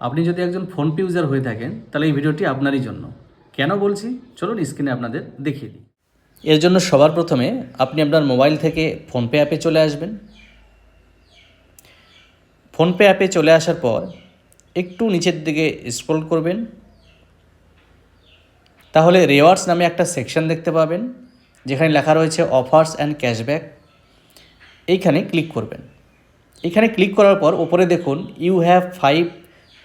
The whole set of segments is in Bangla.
আপনি যদি একজন ফোনপে ইউজার হয়ে থাকেন তাহলে এই ভিডিওটি আপনারই জন্য। কেন বলছি চলুন স্ক্রিনে আপনাদের দেখিয়ে দিই। এর জন্য সবার প্রথমে আপনি আপনার মোবাইল থেকে ফোনপে অ্যাপে চলে আসবেন। ফোনপে অ্যাপে চলে আসার পর একটু নিচের দিকে স্ক্রল করবেন, তাহলে রিওয়ার্ডস নামে একটা সেকশন দেখতে পাবেন যেখানে লেখা রয়েছে অফার্স অ্যান্ড ক্যাশব্যাক। এইখানে ক্লিক করবেন। এখানে ক্লিক করার পর ওপরে দেখুন ইউ হ্যাভ 5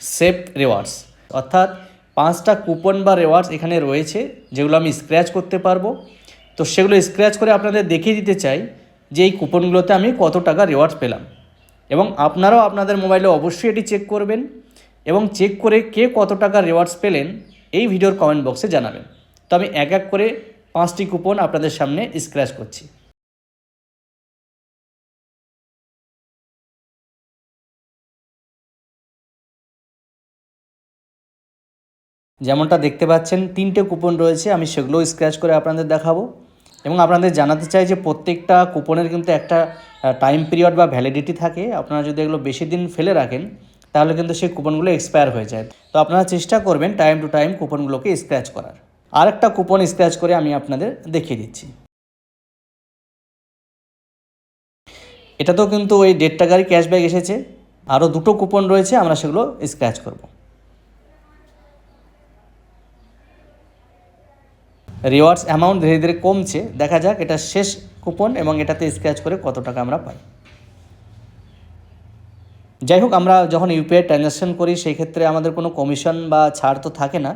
সেভড রিওয়ার্ডস, অর্থাৎ 5টা কুপন বা রিওয়ার্ডস এখানে রয়েছে যেগুলো আমি স্ক্র্যাচ করতে পারবো। তো সেগুলো স্ক্র্যাচ করে আপনাদের দেখিয়ে দিতে চাই যে এই কুপনগুলোতে আমি কত টাকা রিওয়ার্ডস পেলাম। এবং আপনারাও আপনাদের মোবাইলে অবশ্যই এটি চেক করবেন এবং চেক করে কে কত টাকা রিওয়ার্ডস পেলেন এই ভিডিওর কমেন্ট বক্সে জানাবেন। তো আমি এক এক করে 5টি কুপন আপনাদের সামনে স্ক্র্যাচ করছি। যেমনটা দেখতে পাচ্ছেন 3টে কুপন রয়েছে, আমি সেগুলো স্ক্র্যাচ করে আপনাদের দেখাবো এবং আপনাদের জানাতে চাই যে প্রত্যেকটা কুপনের কিন্তু একটা টাইম পিরিয়ড বা ভ্যালিডিটি থাকে। আপনারা যদি এগুলো বেশি দিন ফেলে রাখেন তাহলে কিন্তু সেই কুপনগুলো এক্সপায়ার হয়ে যায়। তো আপনারা চেষ্টা করবেন টাইম টু টাইম কুপনগুলোকে স্ক্র্যাচ করার। আরেকটা কুপন স্ক্র্যাচ করে আমি আপনাদের দেখিয়ে দিচ্ছি। এটাতেও কিন্তু ওই 1.5 টাকারই ক্যাশব্যাক এসেছে। আরও 2টো কুপন রয়েছে, আমরা সেগুলো স্ক্র্যাচ করব। রিওয়ার্ডস অ্যামাউন্ট ধীরে ধীরে কমছে, দেখা যাক এটা শেষ কুপন এবং এটাতে স্ক্র্যাচ করে কত টাকা আমরা পাই। যাই হোক, আমরা যখন ইউপিআই ট্রানজ্যাকশন করি সেই ক্ষেত্রে আমাদের কোনো কমিশন বা ছাড় তো থাকে না।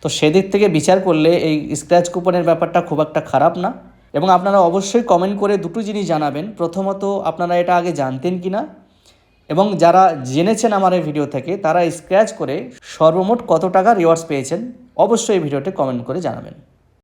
তো সেদিক থেকে বিচার করলে এই স্ক্র্যাচ কুপনের ব্যাপারটা খুব একটা খারাপ না। এবং আপনারা অবশ্যই কমেন্ট করে দুটো জিনিস জানাবেন। প্রথমত, আপনারা এটা আগে জানতেন কি না, এবং যারা জেনেছেন আমার এই ভিডিও থেকে তারা স্ক্র্যাচ করে সর্বমোট কত টাকা রিওয়ার্ডস পেয়েছেন অবশ্যই এই ভিডিওতে কমেন্ট করে জানাবেন।